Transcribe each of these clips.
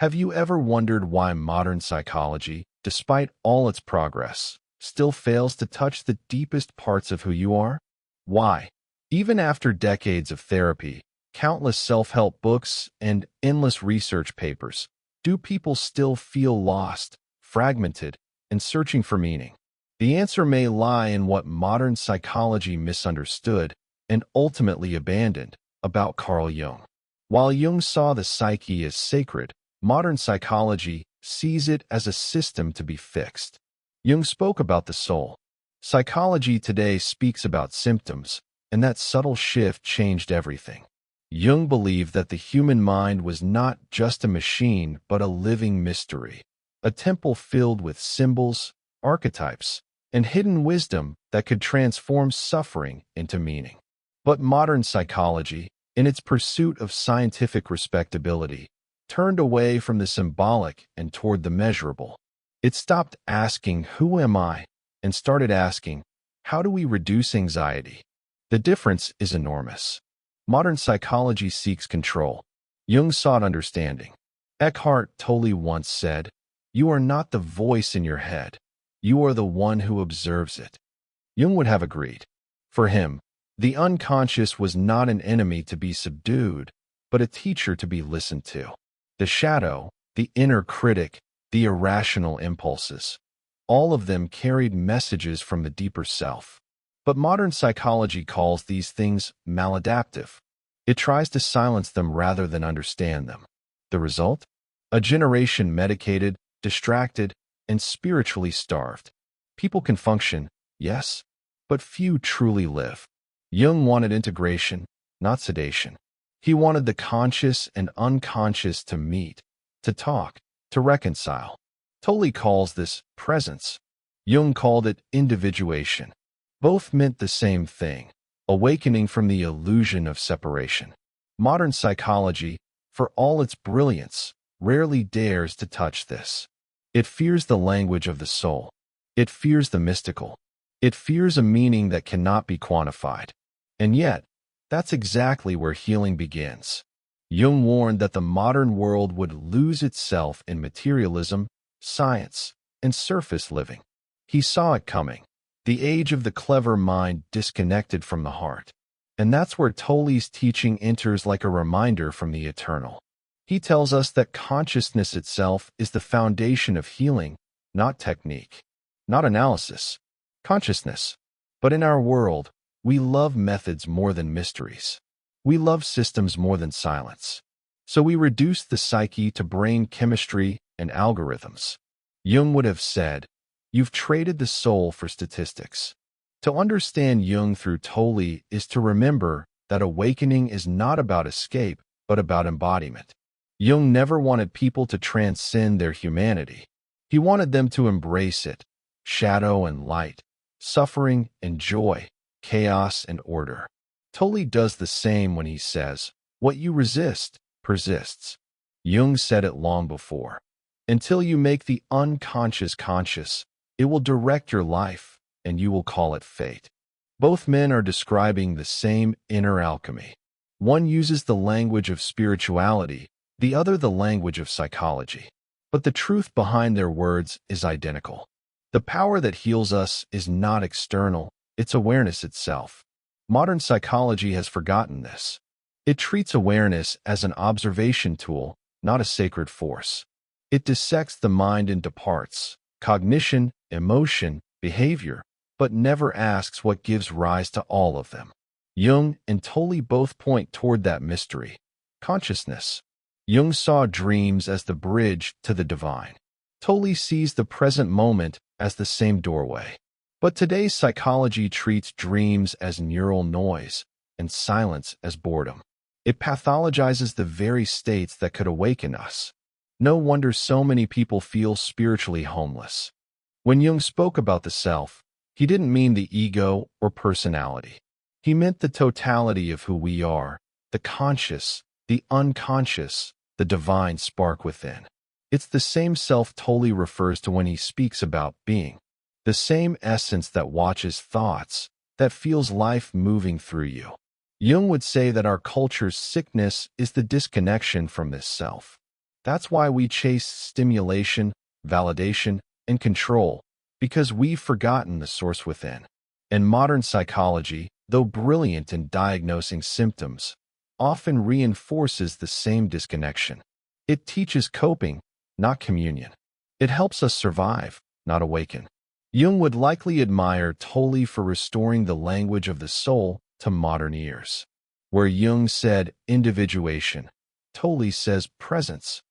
Have you ever wondered why modern psychology, despite all its progress, still fails to touch the deepest parts of who you are? Why? Even after decades of therapy, countless self-help books, and endless research papers, do people still feel lost, fragmented, and searching for meaning? The answer may lie in what modern psychology misunderstood and ultimately abandoned about Carl Jung. While Jung saw the psyche as sacred, modern psychology sees it as a system to be fixed. Jung spoke about the soul. Psychology today speaks about symptoms, and that subtle shift changed everything. Jung believed that the human mind was not just a machine but a living mystery, a temple filled with symbols, archetypes, and hidden wisdom that could transform suffering into meaning. But modern psychology, in its pursuit of scientific respectability, turned away from the symbolic and toward the measurable. It stopped asking, "Who am I?" and started asking, "How do we reduce anxiety?" The difference is enormous. Modern psychology seeks control. Jung sought understanding. Eckhart Tolle once said, "You are not the voice in your head. You are the one who observes it." Jung would have agreed. For him, the unconscious was not an enemy to be subdued, but a teacher to be listened to. The shadow, the inner critic, the irrational impulses, all of them carried messages from the deeper self. But modern psychology calls these things maladaptive. It tries to silence them rather than understand them. The result? A generation medicated, distracted, and spiritually starved. People can function, yes, but few truly live. Jung wanted integration, not sedation. He wanted the conscious and unconscious to meet, to talk, to reconcile. Tolle calls this presence. Jung called it individuation. Both meant the same thing, awakening from the illusion of separation. Modern psychology, for all its brilliance, rarely dares to touch this. It fears the language of the soul. It fears the mystical. It fears a meaning that cannot be quantified. And yet, that's exactly where healing begins. Jung warned that the modern world would lose itself in materialism, science, and surface living. He saw it coming. The age of the clever mind disconnected from the heart. And that's where Tolle's teaching enters like a reminder from the eternal. He tells us that consciousness itself is the foundation of healing, not technique, not analysis, consciousness. But in our world, we love methods more than mysteries. We love systems more than silence. So we reduce the psyche to brain chemistry and algorithms. Jung would have said, "You've traded the soul for statistics." To understand Jung through Tolle is to remember that awakening is not about escape, but about embodiment. Jung never wanted people to transcend their humanity. He wanted them to embrace it, shadow and light, suffering and joy, chaos and order. Tolle does the same when he says, "What you resist persists." Jung said it long before. Until you make the unconscious conscious, it will direct your life, and you will call it fate. Both men are describing the same inner alchemy. One uses the language of spirituality, the other the language of psychology. But the truth behind their words is identical. The power that heals us is not external, it's awareness itself. Modern psychology has forgotten this. It treats awareness as an observation tool, not a sacred force. It dissects the mind into parts, cognition, emotion, behavior, but never asks what gives rise to all of them. Jung and Tolle both point toward that mystery, consciousness. Jung saw dreams as the bridge to the divine. Tolle sees the present moment as the same doorway. But today's psychology treats dreams as neural noise and silence as boredom. It pathologizes the very states that could awaken us. No wonder so many people feel spiritually homeless. When Jung spoke about the self, he didn't mean the ego or personality. He meant the totality of who we are, the conscious, the unconscious, the divine spark within. It's the same self Tolle refers to when he speaks about being. The same essence that watches thoughts, that feels life moving through you. Jung would say that our culture's sickness is the disconnection from this self. That's why we chase stimulation, validation, and control, because we've forgotten the source within. And modern psychology, though brilliant in diagnosing symptoms, often reinforces the same disconnection. It teaches coping, not communion. It helps us survive, not awaken. Jung would likely admire Tolle for restoring the language of the soul to modern ears. Where Jung said individuation, Tolle says presence.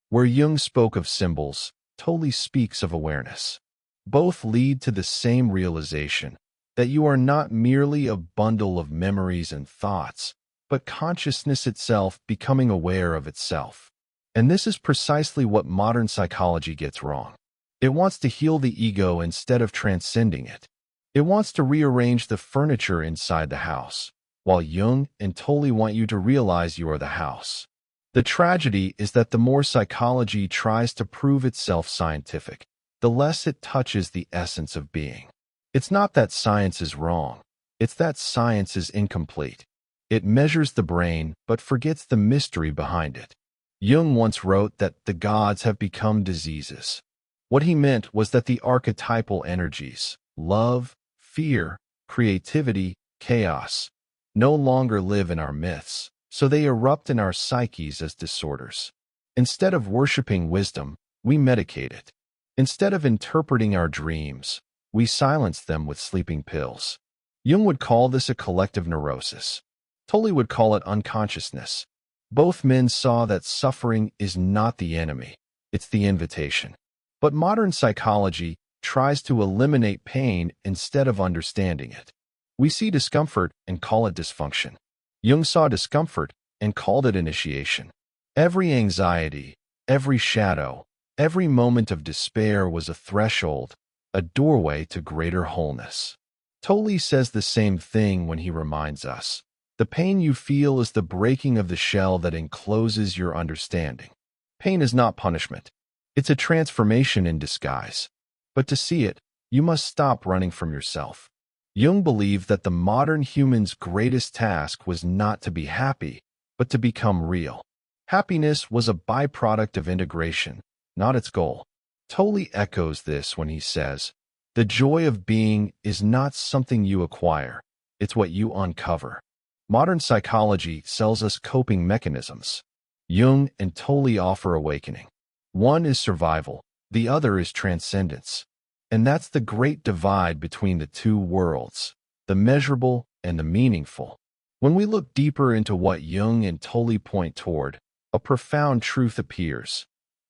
Where Jung spoke of symbols, Tolle speaks of awareness. Both lead to the same realization, that you are not merely a bundle of memories and thoughts, but consciousness itself becoming aware of itself. And this is precisely what modern psychology gets wrong. It wants to heal the ego instead of transcending it. It wants to rearrange the furniture inside the house, while Jung and Tolle want you to realize you are the house. The tragedy is that the more psychology tries to prove itself scientific, the less it touches the essence of being. It's not that science is wrong. It's that science is incomplete. It measures the brain, but forgets the mystery behind it. Jung once wrote that the gods have become diseases. What he meant was that the archetypal energies, love, fear, creativity, chaos, no longer live in our myths, so they erupt in our psyches as disorders. Instead of worshiping wisdom, we medicate it. Instead of interpreting our dreams, we silence them with sleeping pills. Jung would call this a collective neurosis. Tolle would call it unconsciousness. Both men saw that suffering is not the enemy, it's the invitation. But modern psychology tries to eliminate pain instead of understanding it. We see discomfort and call it dysfunction. Jung saw discomfort and called it initiation. Every anxiety, every shadow, every moment of despair was a threshold, a doorway to greater wholeness. Tolle says the same thing when he reminds us, the pain you feel is the breaking of the shell that encloses your understanding. Pain is not punishment. It's a transformation in disguise. But to see it, you must stop running from yourself. Jung believed that the modern human's greatest task was not to be happy, but to become real. Happiness was a byproduct of integration, not its goal. Tolle echoes this when he says, the joy of being is not something you acquire, it's what you uncover. Modern psychology sells us coping mechanisms. Jung and Tolle offer awakening. One is survival, the other is transcendence. And that's the great divide between the two worlds, the measurable and the meaningful. When we look deeper into what Jung and Tolle point toward, a profound truth appears.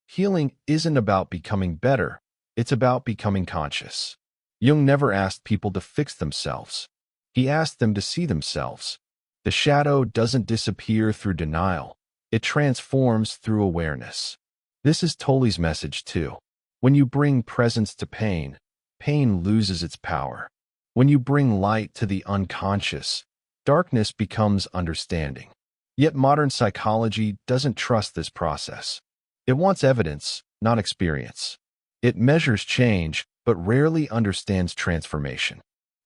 Healing isn't about becoming better, it's about becoming conscious. Jung never asked people to fix themselves. He asked them to see themselves. The shadow doesn't disappear through denial. It transforms through awareness. This is Tolle's message too. When you bring presence to pain, pain loses its power. When you bring light to the unconscious, darkness becomes understanding. Yet modern psychology doesn't trust this process. It wants evidence, not experience. It measures change, but rarely understands transformation.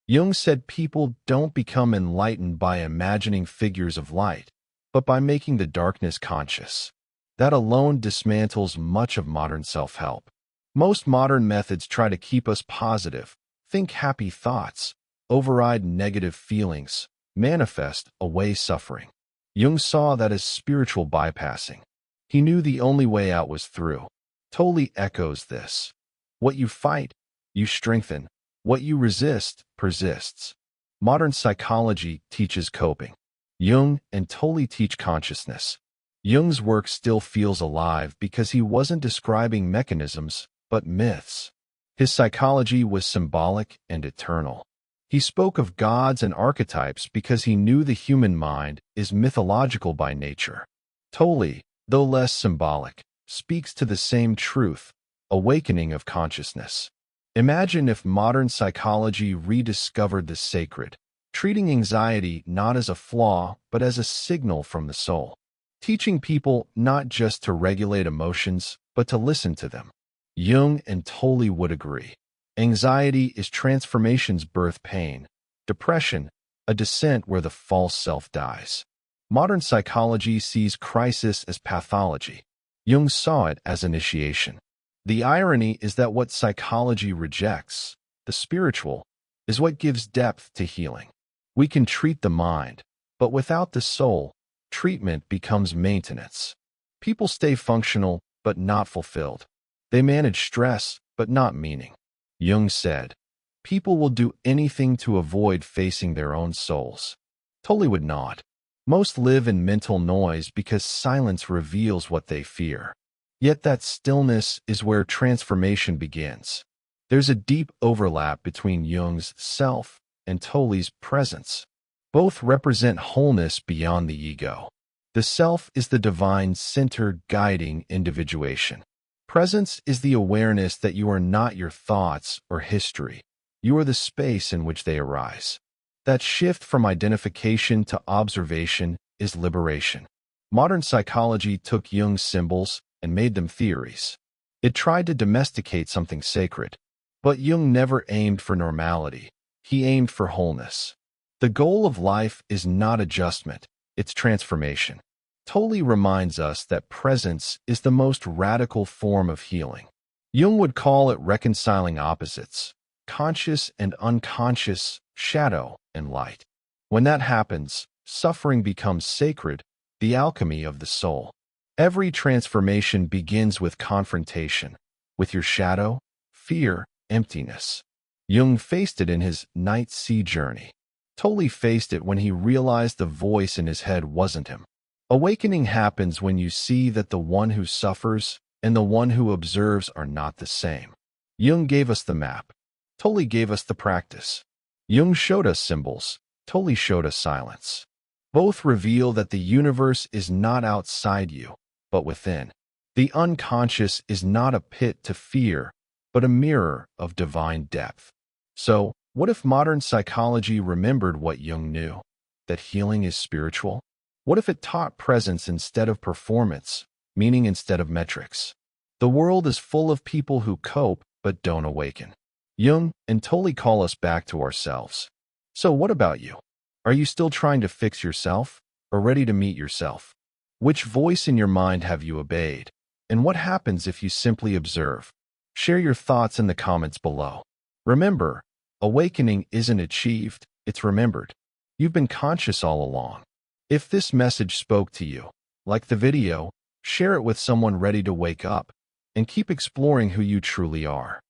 Jung said people don't become enlightened by imagining figures of light, but by making the darkness conscious. That alone dismantles much of modern self-help. Most modern methods try to keep us positive, think happy thoughts, override negative feelings, manifest away suffering. Jung saw that as spiritual bypassing. He knew the only way out was through. Tolle echoes this. What you fight, you strengthen. What you resist, persists. Modern psychology teaches coping. Jung and Tolle teach consciousness. Jung's work still feels alive because he wasn't describing mechanisms, but myths. His psychology was symbolic and eternal. He spoke of gods and archetypes because he knew the human mind is mythological by nature. Tolle, though less symbolic, speaks to the same truth, awakening of consciousness. Imagine if modern psychology rediscovered the sacred, treating anxiety not as a flaw but as a signal from the soul, teaching people not just to regulate emotions but to listen to them. Jung and Tolle would agree. Anxiety is transformation's birth pain, depression, a descent where the false self dies. Modern psychology sees crisis as pathology. Jung saw it as initiation. The irony is that what psychology rejects, the spiritual, is what gives depth to healing. We can treat the mind, but without the soul, treatment becomes maintenance. People stay functional, but not fulfilled. They manage stress, but not meaning. Jung said, people will do anything to avoid facing their own souls. Tolle would not. Most live in mental noise because silence reveals what they fear. Yet that stillness is where transformation begins. There's a deep overlap between Jung's self and Tolle's presence. Both represent wholeness beyond the ego. The self is the divine center guiding individuation. Presence is the awareness that you are not your thoughts or history. You are the space in which they arise. That shift from identification to observation is liberation. Modern psychology took Jung's symbols and made them theories. It tried to domesticate something sacred. But Jung never aimed for normality. He aimed for wholeness. The goal of life is not adjustment, it's transformation. Tolle reminds us that presence is the most radical form of healing. Jung would call it reconciling opposites, conscious and unconscious, shadow and light. When that happens, suffering becomes sacred, the alchemy of the soul. Every transformation begins with confrontation, with your shadow, fear, emptiness. Jung faced it in his Night Sea journey. Tolle faced it when he realized the voice in his head wasn't him. Awakening happens when you see that the one who suffers and the one who observes are not the same. Jung gave us the map. Tolle gave us the practice. Jung showed us symbols. Tolle showed us silence. Both reveal that the universe is not outside you, but within. The unconscious is not a pit to fear, but a mirror of divine depth. So, what if modern psychology remembered what Jung knew? That healing is spiritual? What if it taught presence instead of performance, meaning instead of metrics? The world is full of people who cope but don't awaken. Jung and Tolle call us back to ourselves. So what about you? Are you still trying to fix yourself or ready to meet yourself? Which voice in your mind have you obeyed? And what happens if you simply observe? Share your thoughts in the comments below. Remember, awakening isn't achieved, it's remembered. You've been conscious all along. If this message spoke to you, like the video, share it with someone ready to wake up, and keep exploring who you truly are.